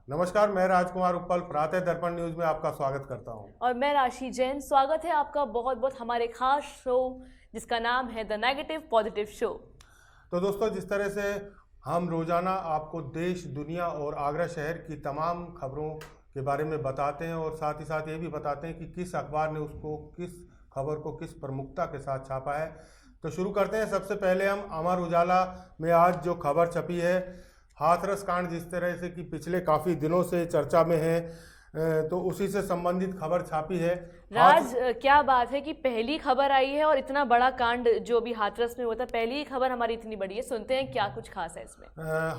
नमस्कार, मैं राजकुमार उप्पल प्रातः दर्पण न्यूज में आपका स्वागत करता हूं। और मैं राशि जैन। स्वागत है आपका बहुत बहुत हमारे खास शो जिसका नाम है द नेगेटिव पॉजिटिव शो। तो दोस्तों, जिस तरह से हम रोजाना आपको देश, दुनिया और आगरा शहर की तमाम खबरों के बारे में बताते हैं और साथ ही साथ ये भी बताते हैं कि किस अखबार ने उसको, किस खबर को किस प्रमुखता के साथ छापा है। तो शुरू करते हैं। सबसे पहले हम अमर उजाला में आज जो खबर छपी है, हाथरस कांड जिस तरह से कि पिछले काफ़ी दिनों से चर्चा में है, तो उसी से संबंधित खबर छापी है। राज, क्या बात है कि पहली खबर आई है और इतना बड़ा कांड जो भी हाथरस में होता है, पहली खबर हमारी इतनी बड़ी है। सुनते हैं क्या कुछ खास है इसमें।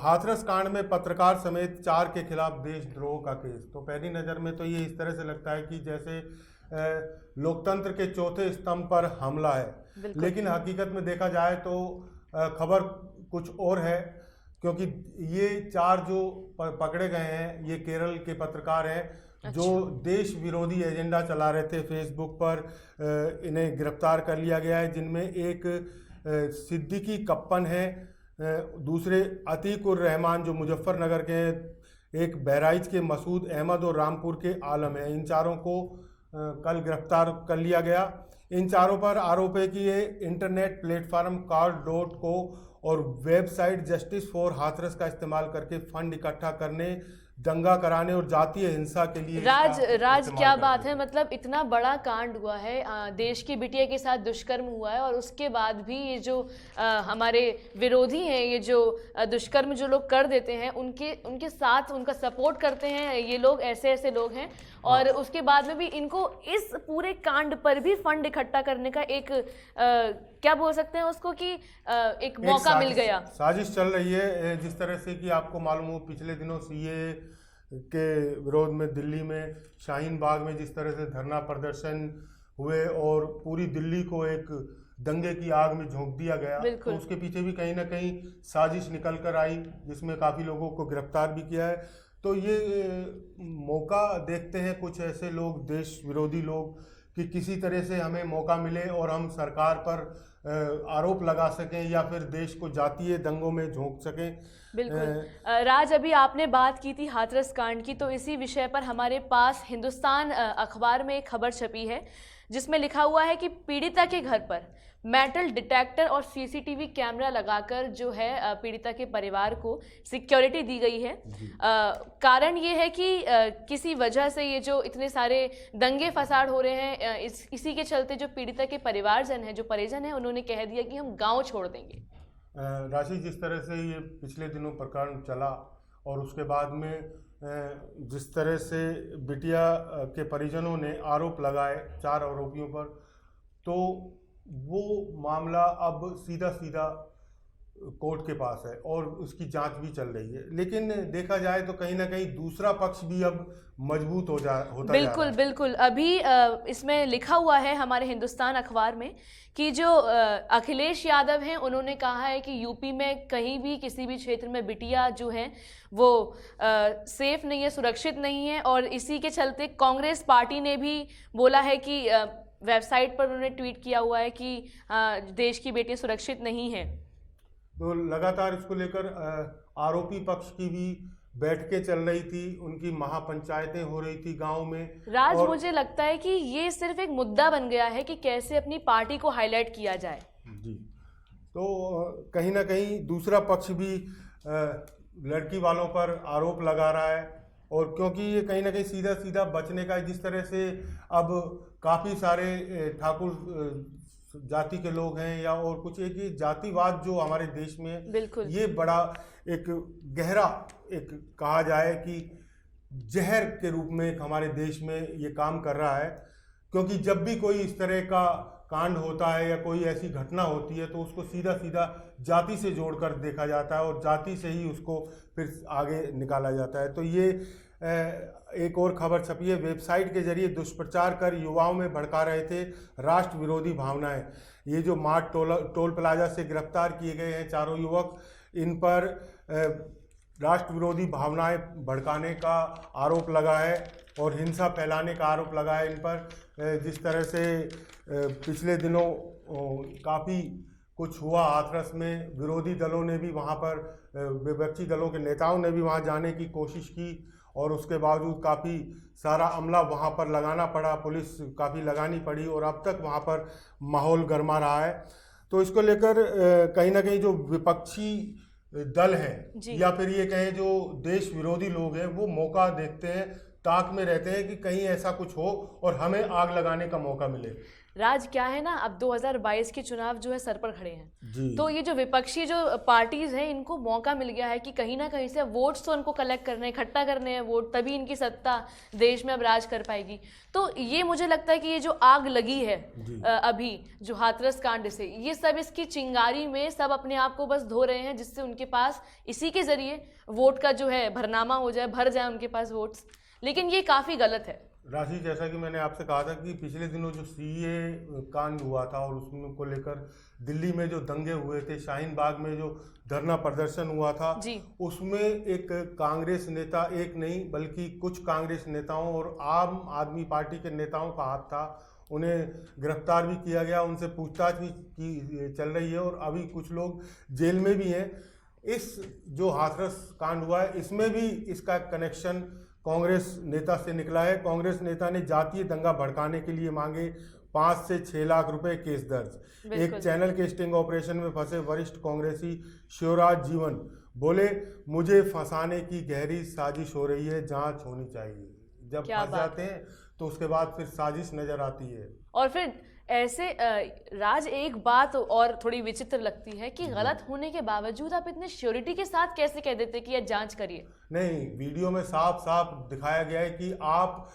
हाथरस कांड में पत्रकार समेत 4 के खिलाफ देशद्रोह का केस। तो पहली नज़र में तो ये इस तरह से लगता है कि जैसे लोकतंत्र के चौथे स्तंभ पर हमला है, लेकिन हकीकत में देखा जाए तो खबर कुछ और है, क्योंकि ये 4 जो पकड़े गए हैं ये केरल के पत्रकार हैं जो देश विरोधी एजेंडा चला रहे थे फेसबुक पर। इन्हें गिरफ्तार कर लिया गया है, जिनमें एक सिद्दीकी कप्पन है, दूसरे अतीक उर रहमान जो मुजफ्फरनगर के हैं, एक बहराइच के मसूद अहमद और रामपुर के आलम है। इन चारों को कल गिरफ्तार कर लिया गया। इन चारों पर आरोप है कि ये इंटरनेट प्लेटफॉर्म Card.co और वेबसाइट जस्टिस फॉर हाथरस का इस्तेमाल करके फंड इकट्ठा करने, दंगा कराने और जातीय हिंसा के लिए राज क्या बात है। मतलब इतना बड़ा कांड हुआ है, देश की बिटिया के साथ दुष्कर्म हुआ है और उसके बाद भी ये जो हमारे विरोधी हैं, ये जो दुष्कर्म जो लोग कर देते हैं उनके साथ उनका सपोर्ट करते हैं। ये लोग ऐसे लोग हैं और उसके बाद में भी इनको इस पूरे कांड पर भी फंड इकट्ठा करने का एक क्या बोल सकते हैं उसको कि एक मौका मिल गया। साजिश चल रही है। जिस तरह से कि आपको मालूम हो, पिछले दिनों सीए के विरोध में दिल्ली में शाहीन बाग में जिस तरह से धरना प्रदर्शन हुए और पूरी दिल्ली को एक दंगे की आग में झोंक दिया गया, तो उसके पीछे भी कहीं ना कहीं साजिश निकल कर आई, जिसमें काफ़ी लोगों को गिरफ्तार भी किया है। तो ये मौका देखते हैं कुछ ऐसे लोग, देश विरोधी लोग, कि किसी तरह से हमें मौका मिले और हम सरकार पर आरोप लगा सकें या फिर देश को जातीय दंगों में झोंक सकें। बिल्कुल। राज, अभी आपने बात की थी हाथरस कांड की, तो इसी विषय पर हमारे पास हिंदुस्तान अखबार में एक खबर छपी है जिसमें लिखा हुआ है कि पीड़िता के घर पर मेटल डिटेक्टर और सीसीटीवी कैमरा लगाकर जो है पीड़िता के परिवार को सिक्योरिटी दी गई है। कारण ये है कि किसी वजह से ये जो इतने सारे दंगे फसाद हो रहे हैं, इसी के चलते जो पीड़िता के परिवारजन हैं, जो परिजन हैं, उन्होंने कह दिया कि हम गांव छोड़ देंगे। राशि, जिस तरह से ये पिछले दिनों प्रकरण चला और उसके बाद में जिस तरह से बिटिया के परिजनों ने आरोप लगाए 4 आरोपियों पर, तो वो मामला अब सीधा कोर्ट के पास है और उसकी जांच भी चल रही है। लेकिन देखा जाए तो कहीं ना कहीं दूसरा पक्ष भी अब मजबूत होता बिल्कुल बिल्कुल। अभी इसमें लिखा हुआ है हमारे हिंदुस्तान अखबार में कि जो अखिलेश यादव हैं, उन्होंने कहा है कि यूपी में कहीं भी किसी भी क्षेत्र में बिटिया जो है वो सेफ नहीं है, सुरक्षित नहीं है। और इसी के चलते कांग्रेस पार्टी ने भी बोला है कि वेबसाइट पर उन्होंने ट्वीट किया हुआ है कि देश की बेटी सुरक्षित नहीं है। तो लगातार इसको लेकर आरोपी पक्ष की भी बैठकें चल रही थी, उनकी महापंचायतें हो रही थी गांव में। राज, मुझे लगता है कि ये सिर्फ एक मुद्दा बन गया है कि कैसे अपनी पार्टी को हाईलाइट किया जाए। जी, तो कहीं ना कहीं दूसरा पक्ष भी लड़की वालों पर आरोप लगा रहा है, और क्योंकि ये कहीं ना कहीं सीधा बचने का, जिस तरह से अब काफ़ी सारे ठाकुर जाति के लोग हैं या और कुछ, एक ही जातिवाद जो हमारे देश में ये बड़ा एक गहरा, एक कहा जाए कि जहर के रूप में एक हमारे देश में ये काम कर रहा है। क्योंकि जब भी कोई इस तरह का कांड होता है या कोई ऐसी घटना होती है तो उसको सीधा जाति से जोड़कर देखा जाता है और जाति से ही उसको फिर आगे निकाला जाता है। तो ये एक और खबर छपी है, वेबसाइट के जरिए दुष्प्रचार कर युवाओं में भड़का रहे थे राष्ट्र विरोधी भावनाएं। ये जो मार्ट टोल प्लाजा से गिरफ्तार किए गए हैं 4 युवक, इन पर राष्ट्र विरोधी भावनाएं भड़काने का आरोप लगा है और हिंसा फैलाने का आरोप लगा है इन पर। जिस तरह से पिछले दिनों काफ़ी कुछ हुआ हाथरस में, विरोधी दलों ने भी वहाँ पर, विपक्षी दलों के नेताओं ने भी वहाँ जाने की कोशिश की और उसके बावजूद काफ़ी सारा अमला वहाँ पर लगाना पड़ा, पुलिस काफ़ी लगानी पड़ी और अब तक वहाँ पर माहौल गर्मा रहा है। तो इसको लेकर कहीं ना कहीं जो विपक्षी दल हैं या फिर ये कहें जो देश विरोधी लोग हैं वो मौका देखते हैं, ताक में रहते हैं कि कहीं ऐसा कुछ हो और हमें आग लगाने का मौका मिले। राज क्या है ना, अब 2022 के चुनाव जो है सर पर खड़े हैं जी। तो ये जो विपक्षी जो पार्टीज हैं इनको मौका मिल गया है कि कहीं ना कहीं से वोट्स तो उनको कलेक्ट करने हैं, इकट्ठा करने हैं वोट, तभी इनकी सत्ता देश में अब राज कर पाएगी। तो ये मुझे लगता है कि ये जो आग लगी है अभी जो हाथरस कांड से, ये सब इसकी चिंगारी में सब अपने आप को बस धो रहे हैं, जिससे उनके पास इसी के जरिए वोट का जो है भरनामा हो जाए, भर जाए उनके पास वोट्स। लेकिन ये काफ़ी गलत है। राशि, जैसा कि मैंने आपसे कहा था कि पिछले दिनों जो सीए कांड हुआ था और उसमें को लेकर दिल्ली में जो दंगे हुए थे, शाहीन बाग में जो धरना प्रदर्शन हुआ था, उसमें एक कांग्रेस नेता, एक नहीं बल्कि कुछ कांग्रेस नेताओं और आम आदमी पार्टी के नेताओं का हाथ था। उन्हें गिरफ्तार भी किया गया, उनसे पूछताछ भी की चल रही है और अभी कुछ लोग जेल में भी हैं। इस जो हाथरस कांड हुआ है इसमें भी इसका कनेक्शन कांग्रेस नेता से निकला है। कांग्रेस नेता ने जातीय दंगा भड़काने के लिए मांगे 5 से 6 लाख रुपए, केस दर्ज। एक चैनल के स्टिंग ऑपरेशन में फंसे वरिष्ठ कांग्रेसी शिवराज जीवन बोले, मुझे फंसाने की गहरी साजिश हो रही है, जांच होनी चाहिए। जब फंस जाते हैं तो उसके बाद फिर साजिश नजर आती है। और फिर ऐसे राज एक बात और थोड़ी विचित्र लगती है कि गलत होने के बावजूद आप इतने श्योरिटी के साथ कैसे कह देते कि यह जांच करिए। नहीं, वीडियो में साफ साफ दिखाया गया है कि आप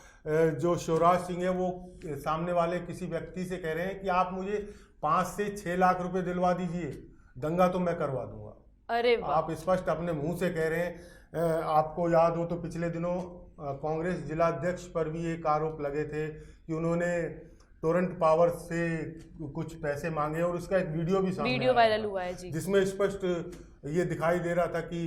जो शिवराज सिंह है वो सामने वाले किसी व्यक्ति से कह रहे हैं कि आप मुझे 5 से 6 लाख रुपए दिलवा दीजिए, दंगा तो मैं करवा दूंगा। अरे वाह। आप स्पष्ट अपने मुंह से कह रहे हैं। आपको याद हो तो पिछले दिनों कांग्रेस जिलाध्यक्ष पर भी एक आरोप लगे थे कि उन्होंने टोरेंट पावर से कुछ पैसे मांगे और उसका एक वीडियो भी सामने वीडियो वायरल हुआ है जी, जिसमें स्पष्ट ये दिखाई दे रहा था कि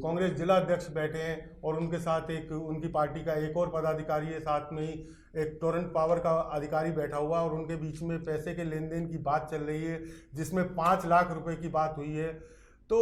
कांग्रेस जिलाध्यक्ष बैठे हैं और उनके साथ एक उनकी पार्टी का एक और पदाधिकारी है, साथ में ही एक टोरेंट पावर का अधिकारी बैठा हुआ और उनके बीच में पैसे के लेन देन की बात चल रही है जिसमें 5 लाख रुपए की बात हुई है। तो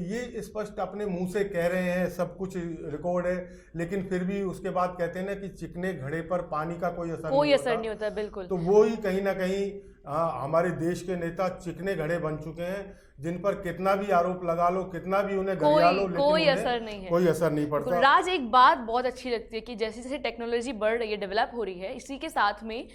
ये स्पष्ट अपने मुंह से कह रहे हैं, सब कुछ रिकॉर्ड है, लेकिन फिर भी उसके बाद कहते हैं ना कि चिकने घड़े पर पानी का कोई असर नहीं होता। बिल्कुल। तो वो ही कहीं ना कहीं हमारे देश के नेता चिकने घड़े बन चुके हैं, जिन पर कितना भी आरोप लगा लो, कितना भी उन्हें गरिया लो, लेकिन कोई असर नहीं है, कोई असर नहीं पड़ता। राज, एक बात बहुत अच्छी लगती है कि जैसे जैसे टेक्नोलॉजी बढ़ रही है, डेवलप हो रही है, इसी के साथ में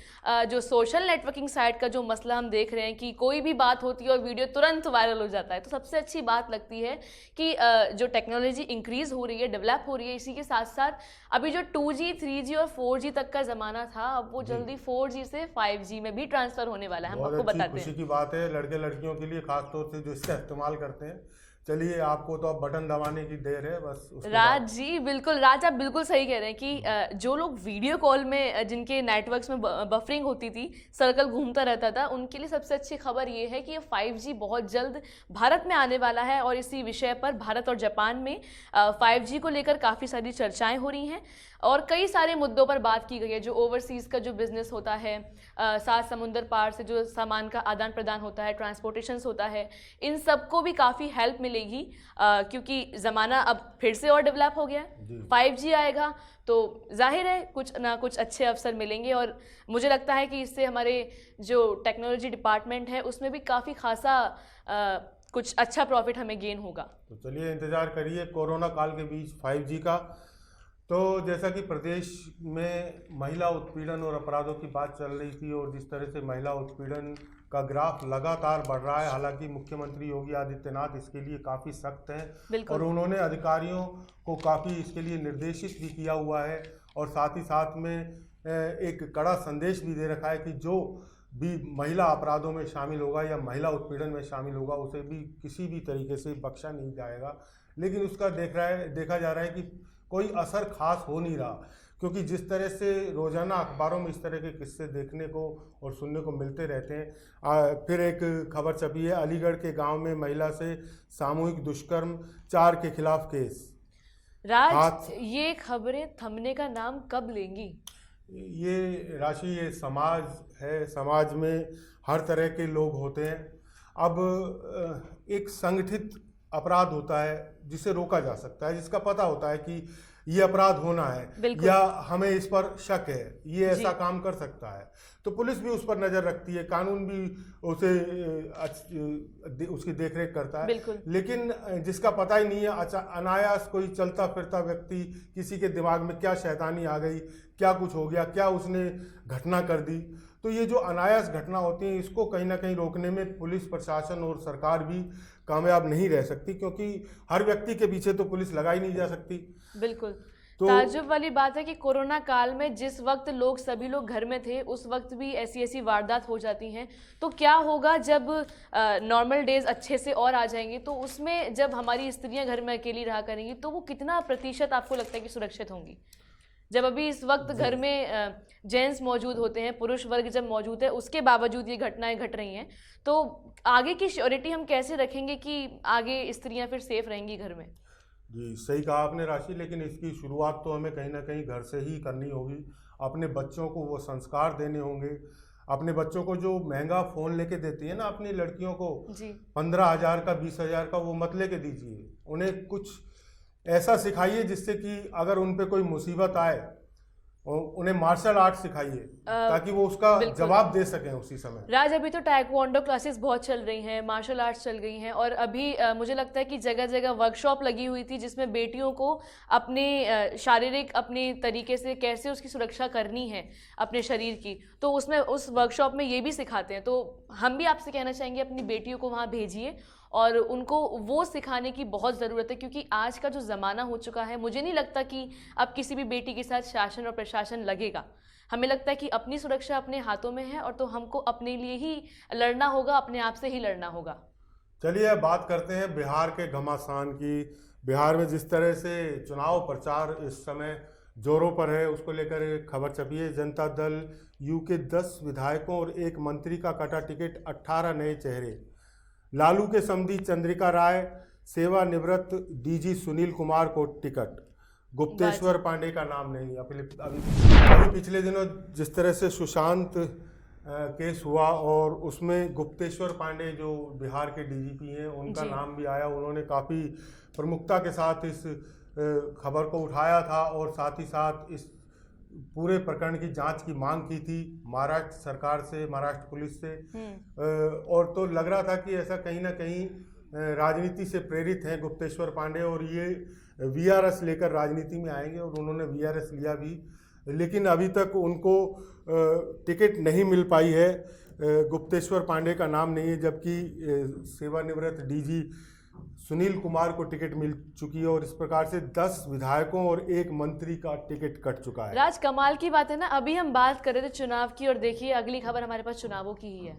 जो सोशल नेटवर्किंग साइट का जो मसला हम देख रहे हैं कि कोई भी बात होती है और वीडियो तुरंत वायरल हो जाता है, तो सबसे अच्छी बात लगती है कि जो टेक्नोलॉजी इंक्रीज हो रही है, डेवलप हो रही है, इसी के साथ साथ अभी जो 2G, 3G और 4G तक का जमाना था, अब वो जल्दी 4G से 5G में भी ट्रांसफर होने वाला है। हम आपको बताते हैं, खुशी की बात है लड़के लड़कियों के लिए, खासतौर से जो इसका इस्तेमाल करते हैं। चलिए, आपको तो अब बटन दबाने की देर है बस। राज जी बिल्कुल, राज आप बिल्कुल सही कह रहे हैं कि जो लोग वीडियो कॉल में जिनके नेटवर्क्स में बफरिंग होती थी, सर्कल घूमता रहता था, उनके लिए सबसे अच्छी खबर ये है कि ये 5G बहुत जल्द भारत में आने वाला है और इसी विषय पर भारत और जापान में 5G को लेकर काफ़ी सारी चर्चाएं हो रही हैं और कई सारे मुद्दों पर बात की गई है। जो ओवरसीज़ का जो बिजनेस होता है, 7 समुंदर पार से जो सामान का आदान प्रदान होता है, ट्रांसपोर्टेशंस होता है, इन सबको भी काफ़ी हेल्प मिलेगी क्योंकि ज़माना अब फिर से और डेवलप हो गया है। 5G आएगा तो जाहिर है कुछ ना कुछ अच्छे अवसर मिलेंगे और मुझे लगता है कि इससे हमारे जो टेक्नोलॉजी डिपार्टमेंट है उसमें भी काफ़ी खासा कुछ अच्छा प्रॉफिट हमें गेन होगा। तो चलिए इंतज़ार करिए कोरोना काल के बीच 5G का। तो जैसा कि प्रदेश में महिला उत्पीड़न और अपराधों की बात चल रही थी और जिस तरह से महिला उत्पीड़न का ग्राफ लगातार बढ़ रहा है, हालांकि मुख्यमंत्री योगी आदित्यनाथ इसके लिए काफ़ी सख्त हैं और उन्होंने अधिकारियों को काफ़ी इसके लिए निर्देशित भी किया हुआ है और साथ ही साथ में एक कड़ा संदेश भी दे रखा है कि जो भी महिला अपराधों में शामिल होगा या महिला उत्पीड़न में शामिल होगा उसे भी किसी भी तरीके से बख्शा नहीं जाएगा। लेकिन उसका देखा जा रहा है कि कोई असर खास हो नहीं रहा, क्योंकि जिस तरह से रोज़ाना अखबारों में इस तरह के किस्से देखने को और सुनने को मिलते रहते हैं। फिर एक खबर छपी है, अलीगढ़ के गांव में महिला से सामूहिक दुष्कर्म, 4 के खिलाफ केस। राज, ये खबरें थमने का नाम कब लेंगी? ये राशि, ये समाज है, समाज में हर तरह के लोग होते हैं। अब एक संगठित अपराध होता है जिसे रोका जा सकता है, जिसका पता होता है कि ये अपराध होना है बिल्कुल। या हमें इस पर शक है, ये जी। ऐसा काम कर सकता है, तो पुलिस भी उस पर नजर रखती है, कानून भी उसे उसकी देखरेख करता है। बिल्कुल। लेकिन जिसका पता ही नहीं है, अनायास कोई चलता फिरता व्यक्ति, किसी के दिमाग में क्या शैतानी आ गई, क्या कुछ हो गया, क्या उसने घटना कर दी, तो ये जो अनायास घटना होती है इसको कहीं ना कहीं रोकने में पुलिस प्रशासन और सरकार भी कामयाब नहीं रह सकती, क्योंकि हर व्यक्ति के पीछे तो पुलिस लगाई नहीं जा सकती। बिल्कुल। तो ताज्जुब वाली बात है कि कोरोना काल में जिस वक्त सभी लोग घर में थे, उस वक्त भी ऐसी ऐसी वारदात हो जाती हैं, तो क्या होगा जब नॉर्मल डेज अच्छे से और आ जाएंगे, तो उसमें जब हमारी स्त्रियां घर में अकेली रहा करेंगी तो वो कितना प्रतिशत आपको लगता है कि सुरक्षित होंगी? जब अभी इस वक्त घर में जेंट्स मौजूद होते हैं, पुरुष वर्ग जब मौजूद है, उसके बावजूद ये घटनाएं घट रही हैं, तो आगे की श्योरिटी हम कैसे रखेंगे कि आगे स्त्रियां फिर सेफ रहेंगी घर में? जी सही कहा आपने राशि, लेकिन इसकी शुरुआत तो हमें कहीं ना कहीं घर से ही करनी होगी। अपने बच्चों को वो संस्कार देने होंगे। अपने बच्चों को जो महंगा फ़ोन लेके देती है ना अपनी लड़कियों को, जी। 15,000 का 20,000 का, वो मत लेके दीजिए। उन्हें कुछ ऐसा सिखाइए जिससे कि अगर उन पे कोई मुसीबत आए, उन्हें मार्शल आर्ट सिखाइए ताकि वो उसका जवाब दे सकें उसी समय। राज, अभी तो टाइक्वांडो क्लासेस बहुत चल रही हैं, मार्शल आर्ट्स चल गई हैं, और अभी मुझे लगता है कि जगह जगह वर्कशॉप लगी हुई थी जिसमें बेटियों को अपने शारीरिक अपने तरीके से कैसे उसकी सुरक्षा करनी है अपने शरीर की, तो उसमें उस वर्कशॉप में ये भी सिखाते हैं। तो हम भी आपसे कहना चाहेंगे अपनी बेटियों को वहाँ भेजिए और उनको वो सिखाने की बहुत ज़रूरत है, क्योंकि आज का जो ज़माना हो चुका है, मुझे नहीं लगता कि अब किसी भी बेटी के साथ शासन और प्रशासन लगेगा। हमें लगता है कि अपनी सुरक्षा अपने हाथों में है, और तो हमको अपने लिए ही लड़ना होगा, अपने आप से ही लड़ना होगा। चलिए अब बात करते हैं बिहार के घमासान की। बिहार में जिस तरह से चुनाव प्रचार इस समय जोरों पर है, उसको लेकर एक खबर छपी है। जनता दल यू के 10 विधायकों और 1 मंत्री का कटा टिकट, 18 नए चेहरे। लालू के समधी चंद्रिका राय, सेवानिवृत्त डीजी सुनील कुमार को टिकट। गुप्तेश्वर पांडे का नाम नहीं। अभी पिछले दिनों जिस तरह से सुशांत केस हुआ और उसमें गुप्तेश्वर पांडे जो बिहार के डीजीपी हैं, उनका नाम भी आया। उन्होंने काफ़ी प्रमुखता के साथ इस खबर को उठाया था और साथ ही साथ इस पूरे प्रकरण की जांच की मांग की थी महाराष्ट्र सरकार से, महाराष्ट्र पुलिस से। और तो लग रहा था कि ऐसा कहीं ना कहीं राजनीति से प्रेरित हैं गुप्तेश्वर पांडे और ये वीआरएस लेकर राजनीति में आएंगे, और उन्होंने वीआरएस लिया भी, लेकिन अभी तक उनको टिकट नहीं मिल पाई है। गुप्तेश्वर पांडे का नाम नहीं है, जबकि सेवानिवृत्त डीजी सुनील कुमार को टिकट मिल चुकी है, और इस प्रकार से 10 विधायकों और 1 मंत्री का टिकट कट चुका है। राज, कमाल की बात है ना, अभी हम बात कर रहे थे चुनाव की, और देखिए अगली खबर हमारे पास चुनावों की ही है।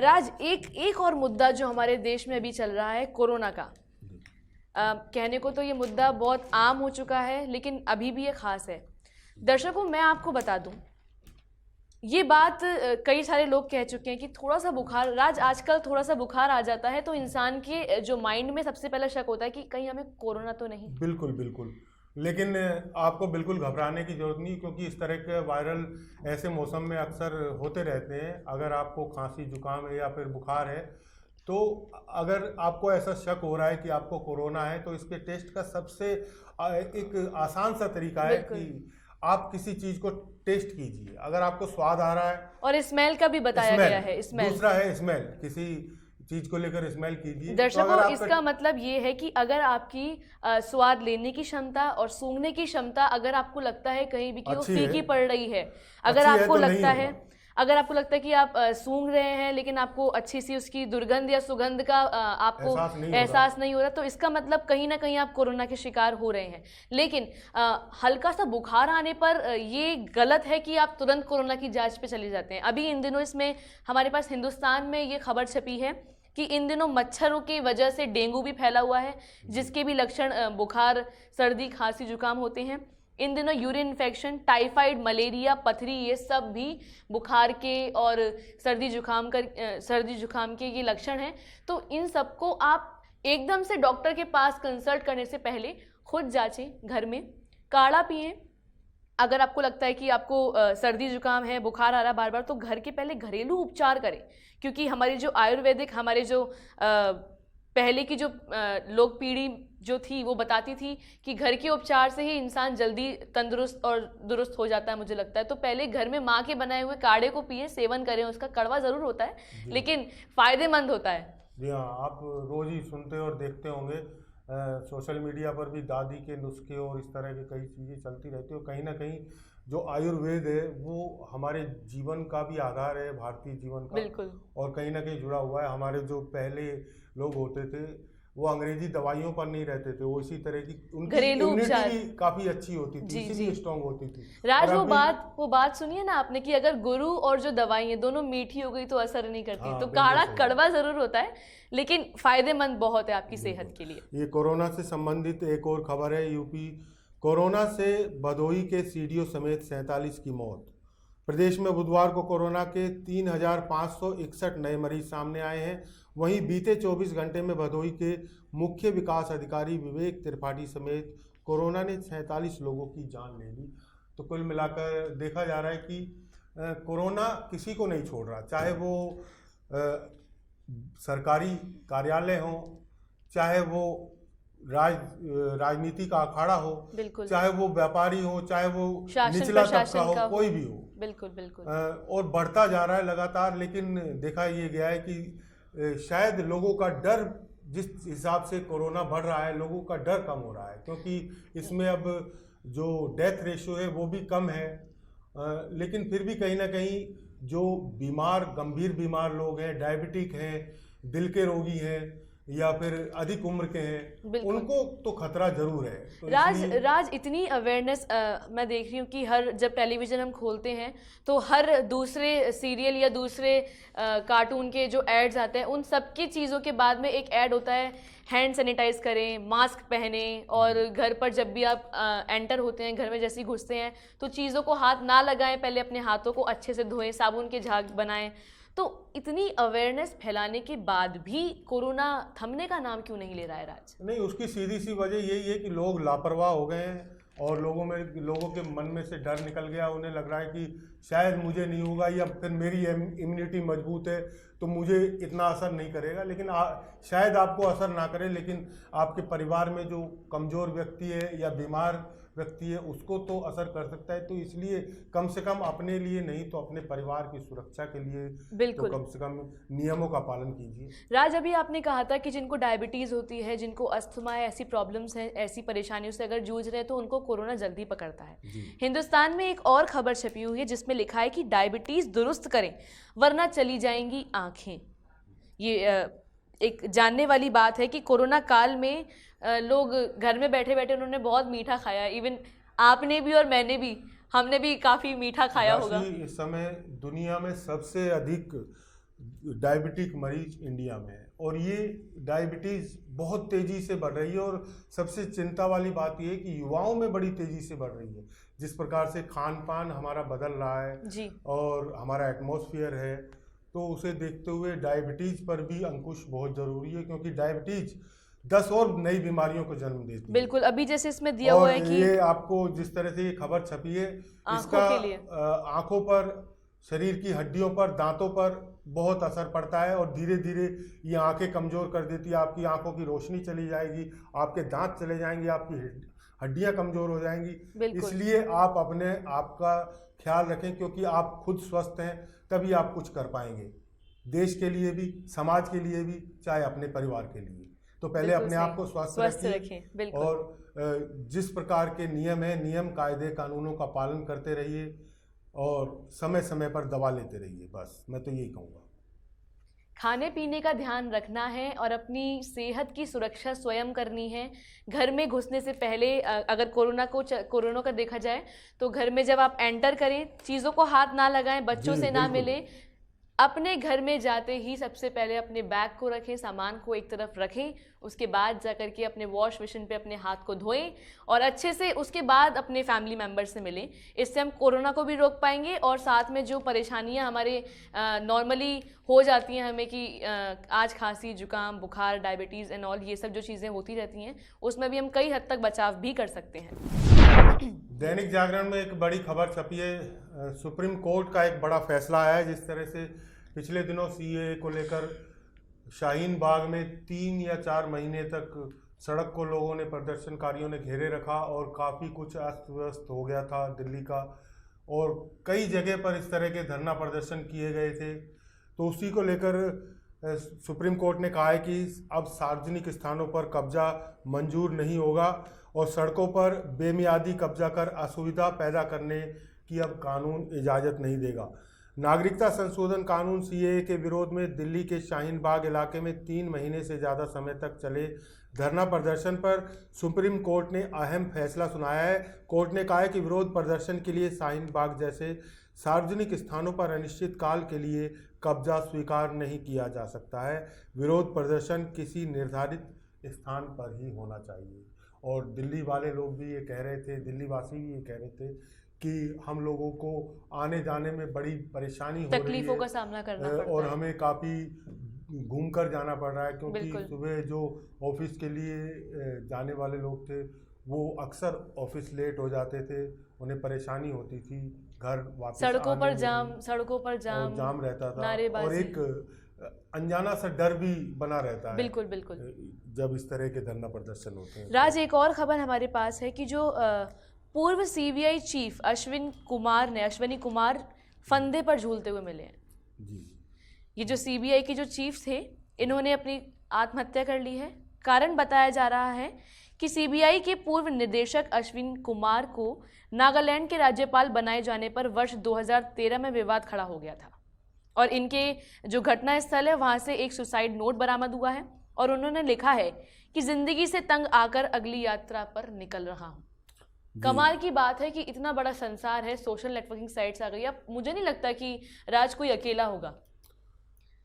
राज, एक और मुद्दा जो हमारे देश में अभी चल रहा है, कोरोना का। कहने को तो ये मुद्दा बहुत आम हो चुका है, लेकिन अभी भी ये खास है। दर्शकों, मैं आपको बता दूं, ये बात कई सारे लोग कह चुके हैं कि थोड़ा सा बुखार, राज आजकल थोड़ा सा बुखार आ जाता है तो इंसान के जो माइंड में सबसे पहला शक होता है कि कहीं हमें कोरोना तो नहीं। बिल्कुल बिल्कुल, लेकिन आपको बिल्कुल घबराने की जरूरत नहीं, क्योंकि इस तरह के वायरल ऐसे मौसम में अक्सर होते रहते हैं। अगर आपको खांसी जुकाम है या फिर बुखार है, तो अगर आपको ऐसा शक हो रहा है कि आपको कोरोना है, तो इसके टेस्ट का सबसे एक आसान सा तरीका है कि आप किसी चीज को टेस्ट कीजिए। अगर आपको स्वाद आ रहा है, और स्मेल का भी बताया गया है, स्मेल दूसरा है स्मेल, किसी चीज को लेकर स्मेल कीजिए। दर्शकों, तो इसका मतलब ये है कि अगर आपकी स्वाद लेने की क्षमता और सूंघने की क्षमता, अगर आपको लगता है कहीं भी कि वो फीकी पड़ रही है, अगर आपको लगता है, अगर आपको लगता है कि आप सूंघ रहे हैं लेकिन आपको अच्छी सी उसकी दुर्गंध या सुगंध का आपको एहसास नहीं हो रहा, तो इसका मतलब कहीं ना कहीं आप कोरोना के शिकार हो रहे हैं। लेकिन हल्का सा बुखार आने पर ये गलत है कि आप तुरंत कोरोना की जांच पे चले जाते हैं। अभी इन दिनों इसमें हमारे पास हिंदुस्तान में ये खबर छपी है कि इन दिनों मच्छरों की वजह से डेंगू भी फैला हुआ है, जिसके भी लक्षण बुखार, सर्दी, खांसी, जुकाम होते हैं। इन दिनों यूरिन इन्फेक्शन, टाइफाइड, मलेरिया, पथरी, ये सब भी बुखार के और सर्दी जुकाम के ये लक्षण हैं। तो इन सबको आप एकदम से डॉक्टर के पास कंसल्ट करने से पहले खुद जांचें, घर में काढ़ा पिएं। अगर आपको लगता है कि आपको सर्दी जुकाम है, बुखार आ रहा बार बार, तो घर के पहले घरेलू उपचार करें, क्योंकि हमारी जो आयुर्वेदिक, हमारे जो पहले की जो लोग पीढ़ी जो थी वो बताती थी कि घर के उपचार से ही इंसान जल्दी तंदुरुस्त और दुरुस्त हो जाता है, मुझे लगता है। तो पहले घर में माँ के बनाए हुए काढ़े को पिए, सेवन करें, उसका कड़वा ज़रूर होता है लेकिन फ़ायदेमंद होता है। जी हाँ, आप रोज़ ही सुनते और देखते होंगे सोशल मीडिया पर भी दादी के नुस्खे और इस तरह की कई चीज़ें चलती रहती है। और कहीं ना कहीं जो आयुर्वेद है वो हमारे जीवन का भी आधार है, भारतीय जीवन का। बिल्कुल। और कहीं ना कहीं जुड़ा हुआ है। हमारे जो पहले लोग होते थे वो अंग्रेजी दवाइयों पर नहीं रहते थे, वो इसी तरह की उनकी घरेलू उपचार। इम्यूनिटी भी काफ़ी अच्छी होती थी, जी, इसीलिए जी। स्ट्रांग होती थी। राज, और वो बात सुनिए ना आपने कि अगर गुरु और जो दवाई है दोनों मीठी हो गई तो असर नहीं करती। हाँ, तो बिल्कुल काढ़ा सही। कड़वा जरूर होता है लेकिन फायदेमंद बहुत है आपकी सेहत के लिए। ये कोरोना से संबंधित एक और खबर है। यूपी कोरोना से भदोही के सीडीओ समेत 47 की मौत। प्रदेश में बुधवार को कोरोना के 3,561 नए मरीज सामने आए हैं। वहीं बीते 24 घंटे में भदोही के मुख्य विकास अधिकारी विवेक त्रिपाठी समेत कोरोना ने 47 लोगों की जान ले ली। तो कुल मिलाकर देखा जा रहा है कि कोरोना किसी को नहीं छोड़ रहा, चाहे वो सरकारी कार्यालय हो, चाहे वो राजनीति का अखाड़ा हो, बिल्कुल। चाहे वो व्यापारी हो, चाहे वो शासन निचला तबका प्रशासन हो, का हो। कोई भी हो। बिल्कुल बिल्कुल। और बढ़ता जा रहा है लगातार। लेकिन देखा ये गया है कि शायद लोगों का डर, जिस हिसाब से कोरोना बढ़ रहा है, लोगों का डर कम हो रहा है, क्योंकि इसमें अब जो डेथ रेशियो है वो भी कम है। लेकिन फिर भी कहीं ना कहीं जो बीमार, गंभीर बीमार लोग हैं, डायबिटिक हैं, दिल के रोगी हैं या फिर अधिक उम्र के हैं, बिल्कुल। उनको तो खतरा जरूर है। तो राज इतनी अवेयरनेस मैं देख रही हूँ कि हर जब टेलीविज़न हम खोलते हैं तो हर दूसरे सीरियल या दूसरे कार्टून के जो एड्स आते हैं उन सब की चीज़ों के बाद में एक ऐड होता है, हैंड सैनिटाइज करें, मास्क पहने, और घर पर जब भी आप एंटर होते हैं, घर में जैसे ही घुसते हैं तो चीज़ों को हाथ ना लगाएं, पहले अपने हाथों को अच्छे से धोएं, साबुन के झाग बनाएं। तो इतनी अवेयरनेस फैलाने के बाद भी कोरोना थमने का नाम क्यों नहीं ले रहा है राज? नहीं, उसकी सीधी सी वजह यही है कि लोग लापरवाह हो गए हैं और लोगों के मन में से डर निकल गया। उन्हें लग रहा है कि शायद मुझे नहीं होगा या फिर मेरी इम्यूनिटी मजबूत है तो मुझे इतना असर नहीं करेगा। लेकिन शायद आपको असर ना करे, लेकिन आपके परिवार में जो कमज़ोर व्यक्ति है या बीमार व्यक्ति है उसको तो असर कर सकता है। तो इसलिए कम से कम अपने लिए नहीं तो अपने परिवार की सुरक्षा के लिए बिल्कुल। तो कम से कम नियमों का पालन कीजिए। राज, अभी आपने कहा था कि जिनको डायबिटीज़ होती है, जिनको अस्थमा है, ऐसी प्रॉब्लम्स हैं, ऐसी परेशानियों से अगर जूझ रहे हैं तो उनको कोरोना जल्दी पकड़ता है। हिंदुस्तान में एक और खबर छपी हुई है जिसमें लिखा है कि डायबिटीज़ दुरुस्त करें वरना चली जाएंगी आँखें। ये एक जानने वाली बात है कि कोरोना काल में लोग घर में बैठे बैठे उन्होंने बहुत मीठा खाया। इवन आपने भी और मैंने भी, हमने भी काफ़ी मीठा खाया होगा। इस समय दुनिया में सबसे अधिक डायबिटिक मरीज इंडिया में है और ये डायबिटीज़ बहुत तेज़ी से बढ़ रही है। और सबसे चिंता वाली बात ये है कि युवाओं में बड़ी तेज़ी से बढ़ रही है। जिस प्रकार से खान पान हमारा बदल रहा है जी। और हमारा एटमॉस्फेयर है, तो उसे देखते हुए डायबिटीज़ पर भी अंकुश बहुत ज़रूरी है, क्योंकि डायबिटीज़ 10 और नई बीमारियों को जन्म देती है। बिल्कुल। अभी जैसे इसमें दिया हुआ है कि ये आपको जिस तरह से ये खबर छपी है, आँखों के लिए, आँखों पर, शरीर की हड्डियों पर, दांतों पर बहुत असर पड़ता है और धीरे धीरे ये आंखें कमज़ोर कर देती है। आपकी आंखों की रोशनी चली जाएगी, आपके दांत चले जाएंगे, आपकी हड्डियां कमज़ोर हो जाएंगी। इसलिए आप अपने आप का ख्याल रखें, क्योंकि आप खुद स्वस्थ हैं तभी आप कुछ कर पाएंगे, देश के लिए भी, समाज के लिए भी, चाहे अपने परिवार के लिए। तो पहले अपने आप को स्वस्थ रखें और जिस प्रकार के नियम है, नियम कायदे कानूनों का पालन करते रहिए और समय समय पर दवा लेते रहिए। बस मैं तो यही कहूँगा। खाने पीने का ध्यान रखना है और अपनी सेहत की सुरक्षा स्वयं करनी है। घर में घुसने से पहले अगर कोरोना का देखा जाए तो घर में जब आप एंटर करें चीज़ों को हाथ ना लगाएं, बच्चों से ना मिलें। अपने घर में जाते ही सबसे पहले अपने बैग को रखें, सामान को एक तरफ रखें, उसके बाद जाकर के अपने वॉश बेसिन पे अपने हाथ को धोएं और अच्छे से उसके बाद अपने फैमिली मेम्बर से मिलें। इससे हम कोरोना को भी रोक पाएंगे और साथ में जो परेशानियां हमारे नॉर्मली हो जाती हैं हमें कि आज खांसी, जुकाम, बुखार, डायबिटीज़ एंड ऑल, ये सब जो चीज़ें होती रहती हैं उसमें भी हम कई हद तक बचाव भी कर सकते हैं। दैनिक जागरण में एक बड़ी खबर छपी है। सुप्रीम कोर्ट का एक बड़ा फैसला आया है। जिस तरह से पिछले दिनों सीएए को लेकर शाहीन बाग में 3 या 4 महीने तक सड़क को लोगों ने, प्रदर्शनकारियों ने घेरे रखा और काफ़ी कुछ अस्त व्यस्त हो गया था दिल्ली का, और कई जगह पर इस तरह के धरना प्रदर्शन किए गए थे। तो उसी को लेकर सुप्रीम कोर्ट ने कहा है कि अब सार्वजनिक स्थानों पर कब्जा मंजूर नहीं होगा और सड़कों पर बेमियादी कब्जा कर असुविधा पैदा करने की अब कानून इजाज़त नहीं देगा। नागरिकता संशोधन कानून सीएए के विरोध में दिल्ली के शाहीन बाग इलाके में 3 महीने से ज़्यादा समय तक चले धरना प्रदर्शन पर सुप्रीम कोर्ट ने अहम फैसला सुनाया है। कोर्ट ने कहा है कि विरोध प्रदर्शन के लिए शाहीन बाग जैसे सार्वजनिक स्थानों पर अनिश्चित काल के लिए कब्जा स्वीकार नहीं किया जा सकता है। विरोध प्रदर्शन किसी निर्धारित स्थान पर ही होना चाहिए। और दिल्ली वाले लोग भी ये कह रहे थे, दिल्ली वासी भी ये कह रहे थे कि हम लोगों को आने जाने में बड़ी परेशानी हो रही है, तकलीफों का सामना करना पड़ता और है। हमें काफ़ी घूमकर जाना पड़ रहा है, क्योंकि बिल्कुल। सुबह जो ऑफिस के लिए जाने वाले लोग थे वो अक्सर ऑफिस लेट हो जाते थे, उन्हें परेशानी होती थी घर वापस सड़कों आने पर में जाम, भी, सड़कों पर और जाम, जाम रहता था और नारेबाजी। एक अनजाना सा डर भी बना रहता है बिल्कुल बिल्कुल। जब इस तरह के धरना प्रदर्शन होते हैं। राज, एक और खबर हमारे पास है कि जो पूर्व सीबीआई चीफ अश्विनी कुमार फंदे पर झूलते हुए मिले हैं। जी, ये जो सीबीआई के जो चीफ थे, इन्होंने अपनी आत्महत्या कर ली है। कारण बताया जा रहा है कि सीबीआई के पूर्व निदेशक अश्विन कुमार को नागालैंड के राज्यपाल बनाए जाने पर वर्ष 2013 में विवाद खड़ा हो गया था और इनके जो घटना स्थल है वहाँ से एक सुसाइड नोट बरामद हुआ है और उन्होंने लिखा है कि जिंदगी से तंग आकर अगली यात्रा पर निकल रहा हूँ। कमाल की बात है कि इतना बड़ा संसार है, सोशल नेटवर्किंग साइट्स आ गई। अब मुझे नहीं लगता कि राज कोई अकेला होगा।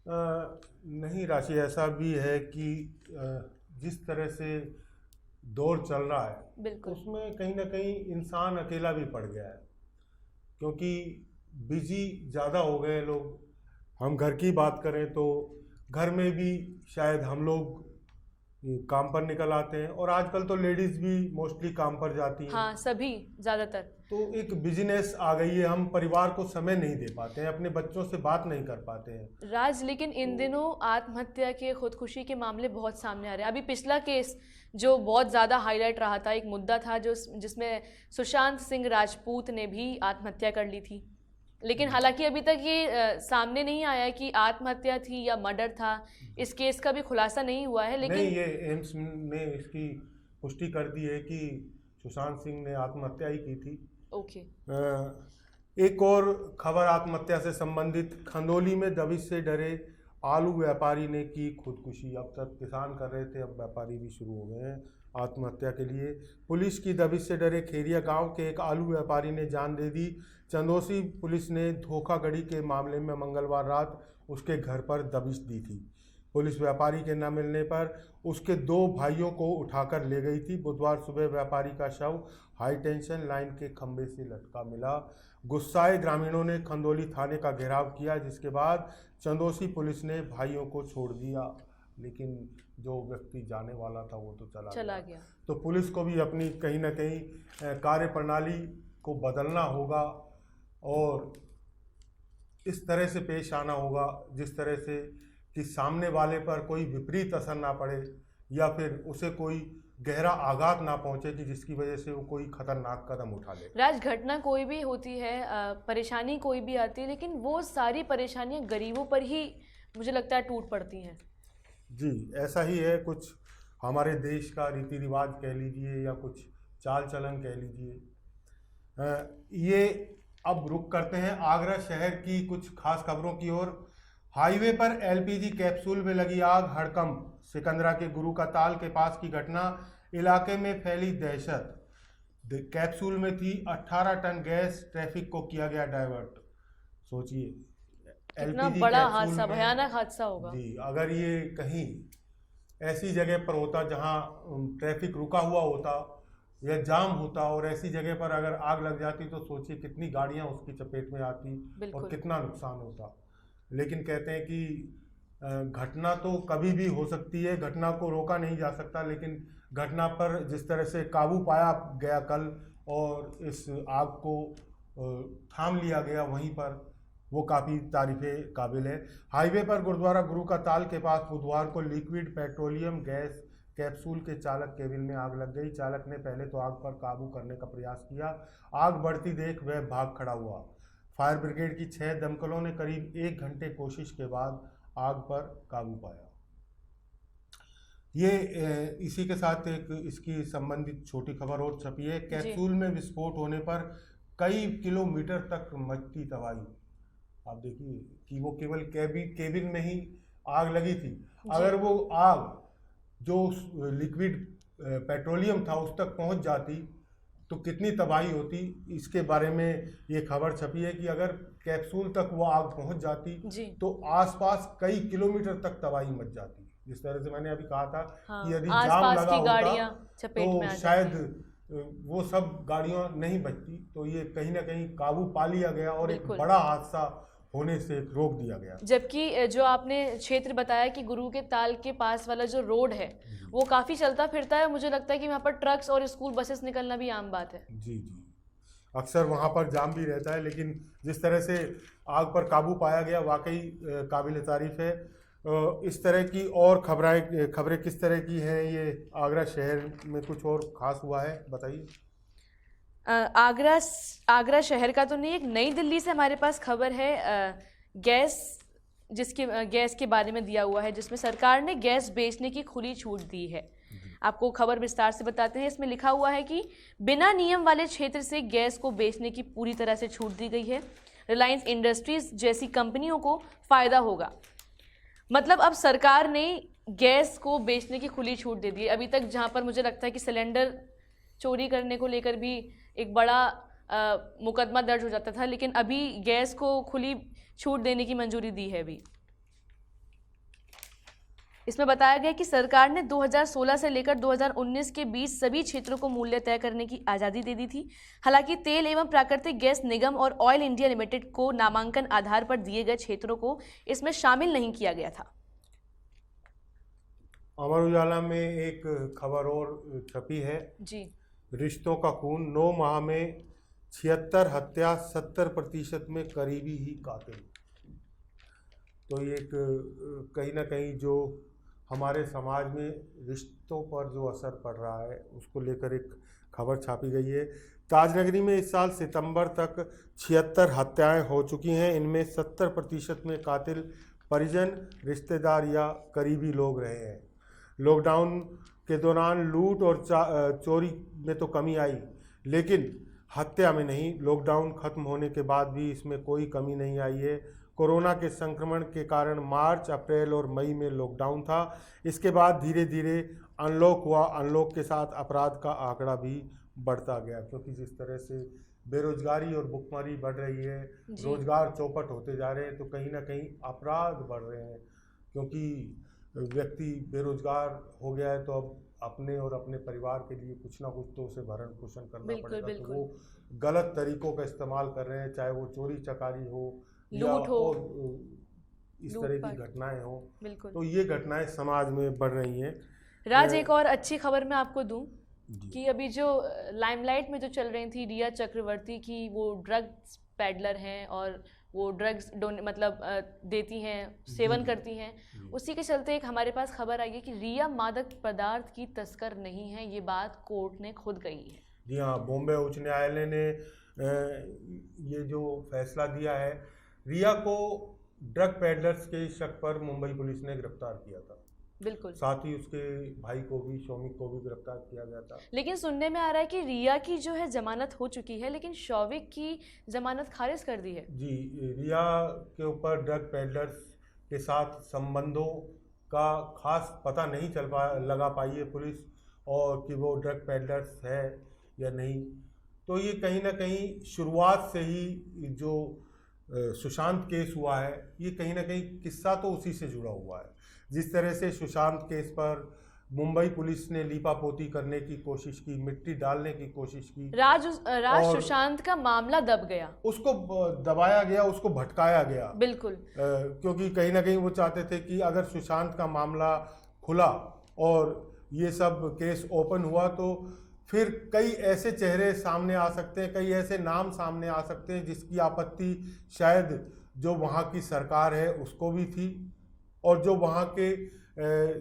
नहीं राशि, ऐसा भी है कि जिस तरह से दौर चल रहा है, बिल्कुल। उसमें कहीं ना कहीं इंसान अकेला भी पड़ गया है, क्योंकि बिजी ज़्यादा हो गए लोग। हम घर की बात करें तो घर में भी शायद हम लोग काम पर निकल आते हैं, और आजकल तो लेडीज़ भी मोस्टली काम पर जाती हैं। हाँ, सभी ज़्यादातर। तो एक बिजनेस आ गई है, हम परिवार को समय नहीं दे पाते हैं, अपने बच्चों से बात नहीं कर पाते हैं। राज, लेकिन इन दिनों आत्महत्या के, खुदकुशी के मामले बहुत सामने आ रहे हैं। अभी पिछला केस जो बहुत ज़्यादा हाईलाइट रहा था, एक मुद्दा था जिसमें सुशांत सिंह राजपूत ने भी आत्महत्या कर ली थी, लेकिन हालांकि अभी तक ये सामने नहीं आया कि आत्महत्या थी या मर्डर था। इस केस का भी खुलासा नहीं हुआ है। लेकिन नहीं, ये एम्स ने इसकी पुष्टि कर दी है कि सुशांत सिंह ने आत्महत्या ही की थी। ओके। एक और खबर आत्महत्या से संबंधित, खंदौली में दबिश से डरे आलू व्यापारी ने की खुदकुशी। अब तक किसान कर रहे थे, अब व्यापारी भी शुरू हो गए हैं आत्महत्या के लिए। पुलिस की दबिश से डरे खेरिया गांव के एक आलू व्यापारी ने जान दे दी। चंदौसी पुलिस ने धोखाधड़ी के मामले में मंगलवार रात उसके घर पर दबिश दी थी। पुलिस व्यापारी के न मिलने पर उसके 2 भाइयों को उठाकर ले गई थी। बुधवार सुबह व्यापारी का शव हाई टेंशन लाइन के खंभे से लटका मिला। गुस्साए ग्रामीणों ने खंदौली थाने का घेराव किया, जिसके बाद चंदौसी पुलिस ने भाइयों को छोड़ दिया, लेकिन जो व्यक्ति जाने वाला था वो तो चला गया। तो पुलिस को भी अपनी कहीं ना कहीं कार्य प्रणाली को बदलना होगा और इस तरह से पेश आना होगा जिस तरह से कि सामने वाले पर कोई विपरीत असर ना पड़े या फिर उसे कोई गहरा आघात ना पहुंचे कि जिसकी वजह से वो कोई खतरनाक कदम उठा ले। राज, घटना कोई भी होती है, परेशानी कोई भी आती है, लेकिन वो सारी परेशानियां गरीबों पर ही मुझे लगता है टूट पड़ती हैं। जी, ऐसा ही है। कुछ हमारे देश का रीति रिवाज कह लीजिए या कुछ चाल चलन कह लीजिए। ये अब रुक करते हैं आगरा शहर की कुछ खास खबरों की ओर। हाईवे पर एलपीजी कैप्सूल में लगी आग, हड़कंप। सिकंदरा के गुरु का ताल के पास की घटना, इलाके में फैली दहशत। कैप्सूल में थी 18 टन गैस, ट्रैफिक को किया गया डाइवर्ट। सोचिए, कितना बड़ा हादसा, भयानक हादसा होगा। जी, अगर ये कहीं ऐसी जगह पर होता जहां ट्रैफिक रुका हुआ होता या जाम होता और ऐसी जगह पर अगर आग लग जाती तो सोचिए कितनी गाड़ियां उसकी चपेट में आती और कितना नुकसान होता। लेकिन कहते हैं कि घटना तो कभी भी हो सकती है, घटना को रोका नहीं जा सकता, लेकिन घटना पर जिस तरह से काबू पाया गया कल और इस आग को थाम लिया गया वहीं पर, वो काफ़ी तारीफ़े काबिल है। हाईवे पर गुरुद्वारा गुरु का ताल के पास बुधवार को लिक्विड पेट्रोलियम गैस कैप्सूल के चालक केबिन में आग लग गई। चालक ने पहले तो आग पर काबू करने का प्रयास किया। आग बढ़ती देख वह भाग खड़ा हुआ। फायर ब्रिगेड की 6 दमकलों ने करीब 1 घंटे कोशिश के बाद आग पर काबू पाया। ये इसी के साथ एक इसकी संबंधित छोटी खबर और छपी है। कैप्सूल में विस्फोट होने पर कई किलोमीटर तक मचती तबाही। आप देखिए कि वो केवल केबिन में ही आग लगी थी। अगर वो आग जो लिक्विड पेट्रोलियम था उस तक पहुंच जाती तो कितनी तबाही होती। इसके बारे में ये खबर छपी है कि अगर कैप्सूल तक वो आग पहुंच जाती तो आसपास कई किलोमीटर तक तबाही मच जाती। जिस तरह से मैंने अभी कहा था कि यदि जाम लगा होता तो शायद वो सब गाड़ियां नहीं बचती। तो ये कहीं ना कहीं काबू पा लिया गया और एक बड़ा हादसा होने से रोक दिया गया। जबकि जो आपने क्षेत्र बताया कि गुरु के ताल के पास वाला जो रोड है वो काफ़ी चलता फिरता है, मुझे लगता है कि वहाँ पर ट्रक्स और स्कूल बसेस निकलना भी आम बात है। जी जी, अक्सर वहाँ पर जाम भी रहता है, लेकिन जिस तरह से आग पर काबू पाया गया वाकई काबिल तारीफ है। इस तरह की और खबरें किस तरह की हैं? ये आगरा शहर में कुछ और ख़ास हुआ है, बताइए। आगरा शहर का तो नहीं, एक नई दिल्ली से हमारे पास खबर है गैस के बारे में दिया हुआ है, जिसमें सरकार ने गैस बेचने की खुली छूट दी है। आपको खबर विस्तार से बताते हैं। इसमें लिखा हुआ है कि बिना नियम वाले क्षेत्र से गैस को बेचने की पूरी तरह से छूट दी गई है। रिलायंस इंडस्ट्रीज जैसी कंपनियों को फ़ायदा होगा। मतलब अब सरकार ने गैस को बेचने की खुली छूट दे दी है। अभी तक जहाँ पर मुझे लगता है कि सिलेंडर चोरी करने को लेकर भी एक बड़ा मुकदमा दर्ज हो जाता था, लेकिन अभी गैस को खुली छूट देने की मंजूरी दी है। अभी इसमें बताया गया कि सरकार ने 2016 से लेकर 2019 के बीच सभी क्षेत्रों को मूल्य तय करने की आज़ादी दे दी थी। हालांकि तेल एवं प्राकृतिक गैस निगम और ऑयल इंडिया लिमिटेड को नामांकन आधार पर दिए गए क्षेत्रों को इसमें शामिल नहीं किया गया था। अमर उजाला में एक खबर और छपी है जी। रिश्तों का खून, 9 माह में 76 हत्या, 70% में करीबी ही कातिल। तो ये एक कहीं ना कहीं जो हमारे समाज में रिश्तों पर जो असर पड़ रहा है उसको लेकर एक खबर छापी गई है। ताजनगरी में इस साल सितंबर तक 76 हत्याएं हो चुकी हैं। इनमें 70% में कातिल परिजन, रिश्तेदार या करीबी लोग रहे हैं। लॉकडाउन के दौरान लूट और चोरी में तो कमी आई, लेकिन हत्या में नहीं। लॉकडाउन खत्म होने के बाद भी इसमें कोई कमी नहीं आई है। कोरोना के संक्रमण के कारण मार्च, अप्रैल और मई में लॉकडाउन था। इसके बाद धीरे धीरे अनलॉक हुआ। अनलॉक के साथ अपराध का आंकड़ा भी बढ़ता गया, क्योंकि जिस तरह से बेरोजगारी और भुखमरी बढ़ रही है, रोजगार चौपट होते जा रहे हैं, तो कहीं ना कहीं अपराध बढ़ रहे हैं। क्योंकि व्यक्ति बेरोजगार हो गया है तो अब अपने और अपने परिवार के लिए कुछ ना कुछ तो उसे भरण पोषण करना पड़ेगा। तो वो गलत तरीकों का इस्तेमाल कर रहे हैं, चाहे वो चोरी चकारी हो, लूट हो, इस तरह की घटनाएं हो। तो ये घटनाएं समाज में बढ़ रही हैं। राज, एक और अच्छी खबर मैं आपको दूं कि अभी जो लाइमलाइट में जो चल रही थी रिया चक्रवर्ती की, वो ड्रग्स पैडलर हैं और वो ड्रग्स देती हैं, सेवन करती हैं, उसी के चलते एक हमारे पास खबर आई है कि रिया मादक पदार्थ की तस्कर नहीं है। ये बात कोर्ट ने खुद कही है। जी हाँ, बॉम्बे उच्च न्यायालय ने ये जो फैसला दिया है, रिया को ड्रग पैडलर्स के शक पर मुंबई पुलिस ने गिरफ्तार किया था। बिल्कुल, साथ ही उसके भाई को भी, शौविक को भी गिरफ्तार किया गया था। लेकिन सुनने में आ रहा है कि रिया की जो है जमानत हो चुकी है, लेकिन शौविक की जमानत खारिज कर दी है। जी, रिया के ऊपर ड्रग पैडलर्स के साथ संबंधों का खास पता नहीं लगा पाई है पुलिस, और कि वो ड्रग पैडलर्स है या नहीं। तो ये कहीं ना कहीं शुरुआत से ही जो सुशांत केस हुआ है, ये कहीं ना कहीं किस्सा तो उसी से जुड़ा हुआ है। जिस तरह से सुशांत केस पर मुंबई पुलिस ने लीपापोती करने की कोशिश की, मिट्टी डालने की कोशिश की, राज सुशांत का मामला दब गया, उसको दबाया गया, उसको भटकाया गया। बिल्कुल, क्योंकि कहीं ना कहीं वो चाहते थे कि अगर सुशांत का मामला खुला और ये सब केस ओपन हुआ तो फिर कई ऐसे चेहरे सामने आ सकते हैं, कई ऐसे नाम सामने आ सकते हैं जिसकी आपत्ति शायद जो वहाँ की सरकार है उसको भी थी, और जो वहाँ के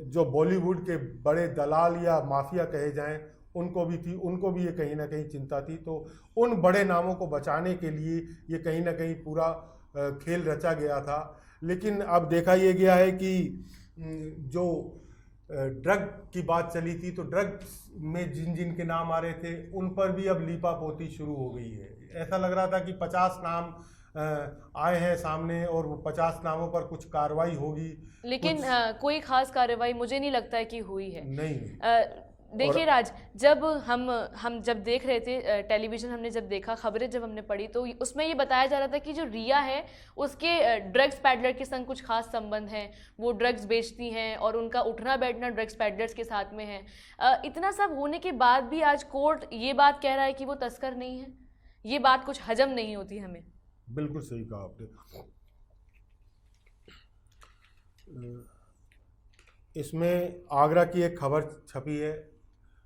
जो बॉलीवुड के बड़े दलाल या माफिया कहे जाएं उनको भी थी, उनको भी ये कहीं ना कहीं चिंता थी। तो उन बड़े नामों को बचाने के लिए ये कहीं ना कहीं पूरा खेल रचा गया था। लेकिन अब देखा ये गया है कि जो ड्रग की बात चली थी, तो ड्रग में जिन जिन के नाम आ रहे थे उन पर भी अब लीपापोती शुरू हो गई है। ऐसा लग रहा था कि 50 नाम आए हैं सामने और वो 50 नामों पर कुछ कार्रवाई होगी, लेकिन कोई खास कार्रवाई मुझे नहीं लगता है कि हुई है। नहीं। देखिए राज, जब हम जब देख रहे थे टेलीविज़न, हमने जब देखा खबरें, जब हमने पढ़ी, तो उसमें ये बताया जा रहा था कि जो रिया है उसके ड्रग्स पैडलर के संग कुछ खास संबंध हैं, वो ड्रग्स बेचती हैं और उनका उठना बैठना ड्रग्स पैडलर्स के साथ में है। इतना सब होने के बाद भी आज कोर्ट ये बात कह रहा है कि वो तस्कर नहीं है। ये बात कुछ हजम नहीं होती हमें। बिल्कुल सही कहा आपने। इसमें आगरा की एक खबर छपी है,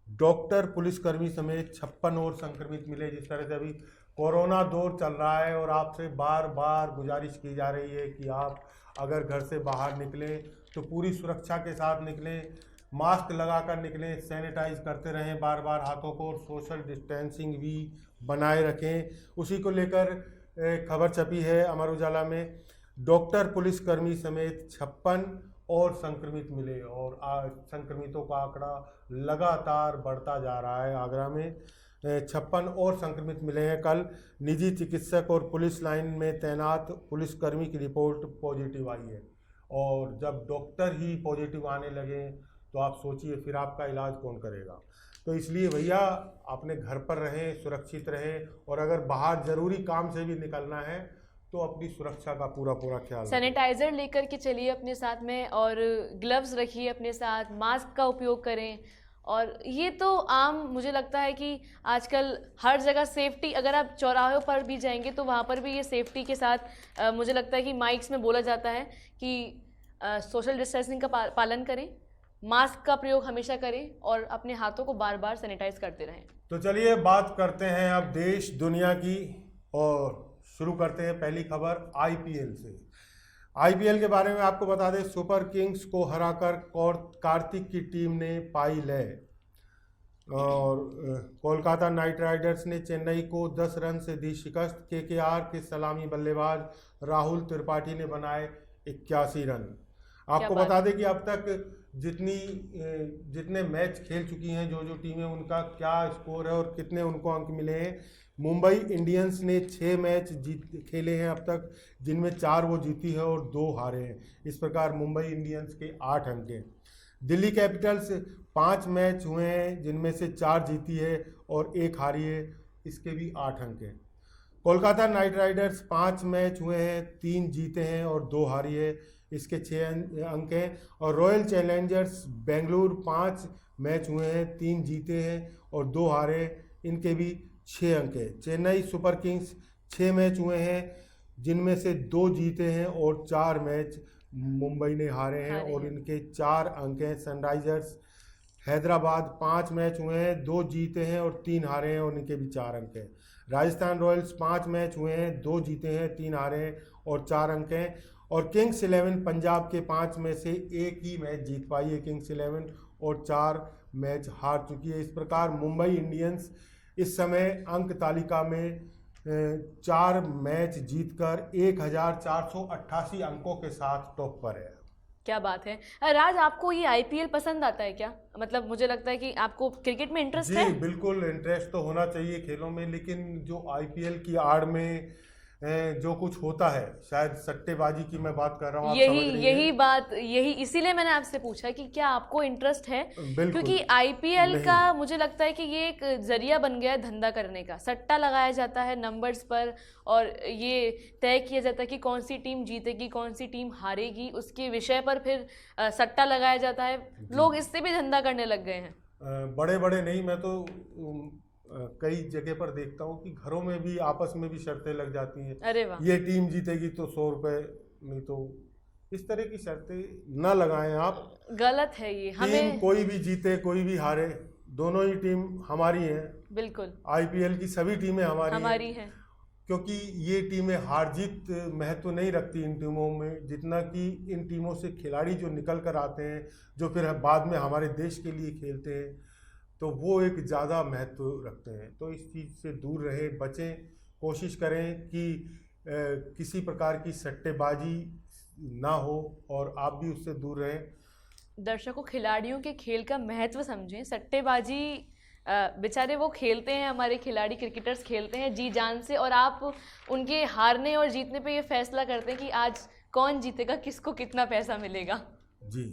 डॉक्टर पुलिसकर्मी समेत 56 और संक्रमित मिले। जिस तरह से अभी कोरोना दौर चल रहा है और आपसे बार बार गुजारिश की जा रही है कि आप अगर घर से बाहर निकलें तो पूरी सुरक्षा के साथ निकलें, मास्क लगाकर निकलें, सैनिटाइज करते रहें बार बार हाथों को, और सोशल डिस्टेंसिंग भी बनाए रखें। उसी को लेकर खबर छपी है अमर उजाला में, डॉक्टर पुलिसकर्मी समेत 56 और संक्रमित मिले, और संक्रमितों का आंकड़ा लगातार बढ़ता जा रहा है। आगरा में 56 और संक्रमित मिले हैं। कल निजी चिकित्सक और पुलिस लाइन में तैनात पुलिसकर्मी की रिपोर्ट पॉजिटिव आई है, और जब डॉक्टर ही पॉजिटिव आने लगे तो आप सोचिए फिर आपका इलाज कौन करेगा। तो इसलिए भैया अपने घर पर रहें, सुरक्षित रहें, और अगर बाहर ज़रूरी काम से भी निकलना है तो अपनी सुरक्षा का पूरा ख्याल रखें। सैनिटाइजर लेकर के चलिए अपने साथ में, और ग्लव्स रखिए अपने साथ, मास्क का उपयोग करें। और ये तो आम, मुझे लगता है कि आजकल हर जगह सेफ्टी, अगर आप चौराहों पर भी जाएंगे तो वहाँ पर भी ये सेफ्टी के साथ मुझे लगता है कि माइक्स में बोला जाता है कि सोशल डिस्टेंसिंग का पालन करें, मास्क का प्रयोग हमेशा करें और अपने हाथों को बार बार सैनिटाइज करते रहें। तो चलिए बात करते हैं अब देश दुनिया की, और शुरू करते हैं पहली खबर आईपीएल से। आईपीएल के बारे में आपको बता दें, सुपर किंग्स को हराकर कार्तिक की टीम ने पाई लय, और कोलकाता नाइट राइडर्स ने चेन्नई को 10 रन से दी शिकस्त। केकेआर के सलामी बल्लेबाज राहुल त्रिपाठी ने बनाए 81 रन। आपको बता दें कि अब तक जितने मैच खेल चुकी हैं जो टीमें, उनका क्या स्कोर है और कितने उनको अंक मिले हैं। मुंबई इंडियंस ने 6 मैच खेले हैं अब तक, जिनमें 4 वो जीती है और 2 हारे हैं। इस प्रकार मुंबई इंडियंस के 8 अंक हैं। दिल्ली कैपिटल्स 5 मैच हुए हैं, जिनमें से 4 जीती है और 1 हारी है, इसके भी 8 अंक हैं। कोलकाता नाइट राइडर्स 5 मैच हुए हैं, 3 जीते हैं और 2 हारी है, इसके 6 अंक हैं। और रॉयल चैलेंजर्स बेंगलुरु 5 मैच हुए हैं, 3 जीते हैं और 2 हारे, इनके भी 6 अंक है। चेन्नई सुपर किंग्स 6 मैच हुए हैं, जिनमें से 2 जीते हैं और 4 मैच मुंबई ने हारे हैं, और इनके 4 अंक हैं। सनराइजर्स हैदराबाद 5 मैच हुए हैं, 2 जीते हैं और 3 हारे हैं, और इनके भी 4 अंक हैं। राजस्थान रॉयल्स 5 मैच हुए हैं, 2 जीते हैं, 3 हारे हैं और 4 अंक हैं। और किंग्स 11 पंजाब के 5 में से 1 ही मैच जीत पाई है किंग्स 11, और 4 मैच हार चुकी है। इस प्रकार मुंबई इंडियंस इस समय अंक तालिका में 4 मैच जीतकर 1488 अंकों के साथ टॉप पर है। क्या बात है। राज, आपको ये आईपीएल पसंद आता है क्या? मतलब मुझे लगता है कि आपको क्रिकेट में इंटरेस्ट है। जी बिल्कुल, इंटरेस्ट तो होना चाहिए खेलों में, लेकिन जो आईपीएल की आड़ में जो कुछ होता है, शायद सट्टेबाजी की मैं बात कर रहा हूँ, यही इसीलिए मैंने आपसे पूछा कि क्या आपको इंटरेस्ट है, क्योंकि आईपीएल का मुझे लगता है कि ये एक जरिया बन गया है धंधा करने का। सट्टा लगाया जाता है नंबर्स पर, और ये तय किया जाता है कि कौन सी टीम जीतेगी, कौन सी टीम हारेगी, उसके विषय पर फिर सट्टा लगाया जाता है। लोग इससे भी धंधा करने लग गए हैं। बड़े बड़े नहीं, मैं तो कई जगह पर देखता हूँ कि घरों में भी आपस में भी शर्तें लग जाती हैं। अरे वाह। ये टीम जीतेगी तो 100 रुपये, नहीं तो इस तरह की शर्तें ना लगाएं आप, गलत है ये। हमें कोई भी जीते कोई भी हारे, दोनों ही टीम हमारी हैं। बिल्कुल, आईपीएल की सभी टीमें हमारी हैं। क्योंकि ये टीमें हार जीत महत्व नहीं रखती इन टीमों में, जितना कि इन टीमों से खिलाड़ी जो निकल कर आते हैं, जो फिर बाद में हमारे देश के लिए खेलते हैं, तो वो एक ज़्यादा महत्व रखते हैं। तो इस चीज़ से दूर रहें, बचें, कोशिश करें कि किसी प्रकार की सट्टेबाजी ना हो और आप भी उससे दूर रहें। दर्शकों, खिलाड़ियों के खेल का महत्व समझें। सट्टेबाजी बेचारे वो खेलते हैं, हमारे खिलाड़ी क्रिकेटर्स खेलते हैं जी जान से, और आप उनके हारने और जीतने पे ये फैसला करते हैं कि आज कौन जीतेगा, किसको कितना पैसा मिलेगा। जी,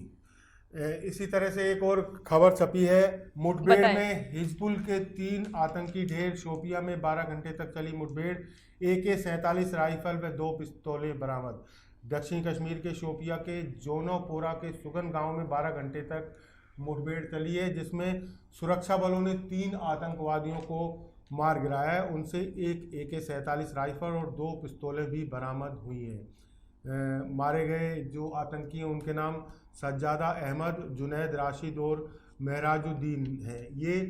इसी तरह से एक और खबर छपी है। मुठभेड़ बताएं। में हिजबुल के 3 आतंकी ढेर। शोपिया में 12 घंटे तक चली मुठभेड़। AK-47 राइफल व 2 पिस्तौलें बरामद। दक्षिण कश्मीर के शोपिया के जोनोपोरा के सुगन गांव में 12 घंटे तक मुठभेड़ चली है, जिसमें सुरक्षा बलों ने 3 आतंकवादियों को मार गिराया है। उनसे एक AK-47 राइफल और 2 पिस्तौलें भी बरामद हुई हैं। मारे गए जो आतंकी हैं उनके नाम सज्जादा अहमद, जुनैद राशिद और महराजुद्दीन हैं। ये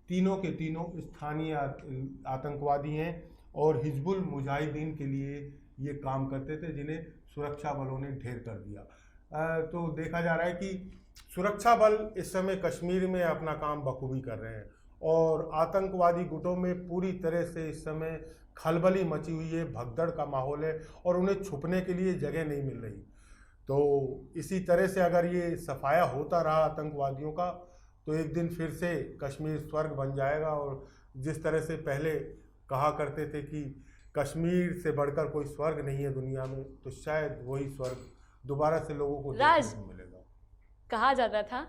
तीनों के तीनों स्थानीय आतंकवादी हैं और हिजबुल मुजाहिदीन के लिए ये काम करते थे, जिन्हें सुरक्षा बलों ने ढेर कर दिया। तो देखा जा रहा है कि सुरक्षा बल इस समय कश्मीर में अपना काम बखूबी कर रहे हैं और आतंकवादी गुटों में पूरी तरह से इस समय खलबली मची हुई है, भगदड़ का माहौल है और उन्हें छुपने के लिए जगह नहीं मिल रही। तो इसी तरह से अगर ये सफाया होता रहा आतंकवादियों का, तो एक दिन फिर से कश्मीर स्वर्ग बन जाएगा। और जिस तरह से पहले कहा करते थे कि कश्मीर से बढ़कर कोई स्वर्ग नहीं है दुनिया में, तो शायद वही स्वर्ग दोबारा से लोगों को देखने को मिलेगा। कहा जाता था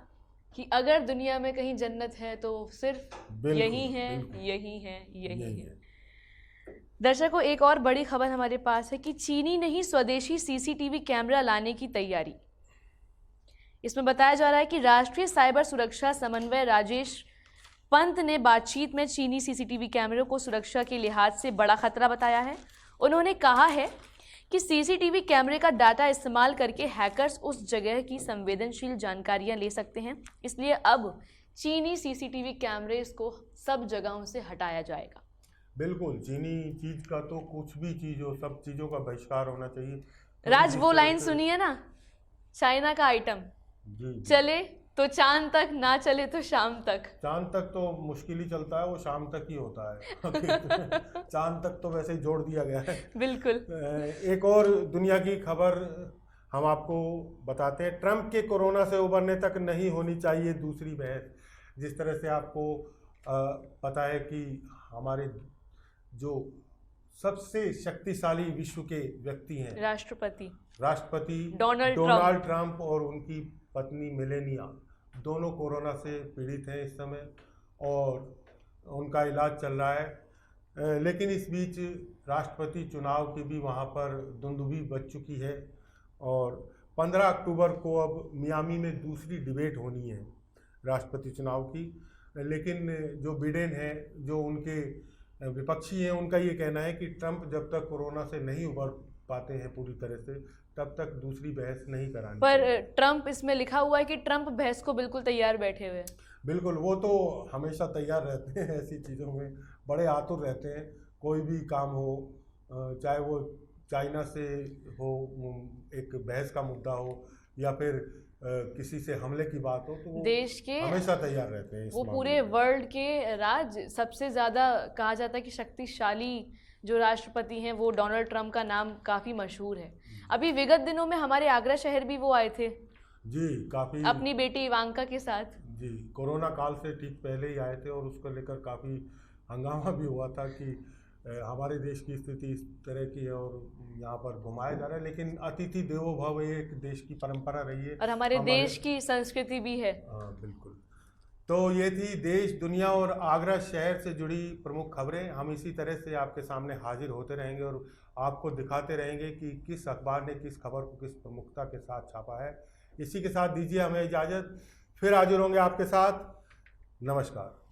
कि अगर दुनिया में कहीं जन्नत है तो सिर्फ यही है, यही है, यही है। दर्शकों, एक और बड़ी खबर हमारे पास है कि चीनी नहीं स्वदेशी CCTV कैमरा लाने की तैयारी। इसमें बताया जा रहा है कि राष्ट्रीय साइबर सुरक्षा समन्वय राजेश पंत ने बातचीत में चीनी CCTV कैमरों को सुरक्षा के लिहाज से बड़ा खतरा बताया है। उन्होंने कहा है कि CCTV कैमरे का डाटा इस्तेमाल करके हैकर्स उस जगह की संवेदनशील जानकारियां ले सकते हैं, इसलिए अब चीनी CCTV कैमरे को सब जगहों से हटाया जाएगा। बिल्कुल, चीनी चीज का तो कुछ भी चीज हो, सब चीजों का बहिष्कार होना चाहिए। राज, वो लाइन सुनी है ना, चाइना का आइटम जी, चले तो चांद तक, ना चले तो शाम तक। चांद तक तो मुश्किल ही चलता है, वो शाम तक ही होता है। चांद तक तो वैसे ही जोड़ दिया गया है। बिल्कुल। एक और दुनिया की खबर हम आपको बताते हैं। ट्रंप के कोरोना से उबरने तक नहीं होनी चाहिए दूसरी बहस। जिस तरह से आपको पता है कि हमारे जो सबसे शक्तिशाली विश्व के व्यक्ति हैं, राष्ट्रपति डोनाल्ड ट्रंप और उनकी पत्नी मेलेनिया, दोनों कोरोना से पीड़ित हैं इस समय और उनका इलाज चल रहा है। लेकिन इस बीच राष्ट्रपति चुनाव की भी वहाँ पर धुंधुभी बच चुकी है और 15 अक्टूबर को अब मियामी में दूसरी डिबेट होनी है राष्ट्रपति चुनाव की। लेकिन जो बिडेन है, जो उनके विपक्षी हैं, उनका ये कहना है कि ट्रंप जब तक कोरोना से नहीं उबर पाते हैं पूरी तरह से, तब तक दूसरी बहस नहीं करानी। पर ट्रंप, इसमें लिखा हुआ है कि ट्रंप बहस को बिल्कुल तैयार बैठे हुए हैं। बिल्कुल, वो तो हमेशा तैयार रहते हैं, ऐसी चीज़ों में बड़े आतुर रहते हैं। कोई भी काम हो, चाहे वो चाइना से हो, एक बहस का मुद्दा हो या फिर किसी से हमले की बात हो, तो वो देश के हमेशा तैयार रहते हैं। वो पूरे वर्ल्ड के राज सबसे ज़्यादा कहा जाता है कि शक्तिशाली जो राष्ट्रपति हैं वो डोनाल्ड ट्रंप का नाम काफ़ी मशहूर है। अभी विगत दिनों में हमारे आगरा शहर भी वो आए थे जी, काफ़ी अपनी बेटी इवांका के साथ। जी, कोरोना काल से ठीक पहले ही आए थे और उसको लेकर काफ़ी हंगामा भी हुआ था कि हमारे देश की स्थिति इस तरह की है और यहाँ पर घुमाया जा रहा है। लेकिन अतिथि देवो भव एक देश की परंपरा रही है और हमारे देश की संस्कृति भी है। हाँ, बिल्कुल। तो ये थी देश, दुनिया और आगरा शहर से जुड़ी प्रमुख खबरें। हम इसी तरह से आपके सामने हाजिर होते रहेंगे और आपको दिखाते रहेंगे कि किस अखबार ने किस खबर को किस प्रमुखता के साथ छापा है। इसी के साथ दीजिए हमें इजाज़त, फिर हाजिर होंगे आपके साथ। नमस्कार।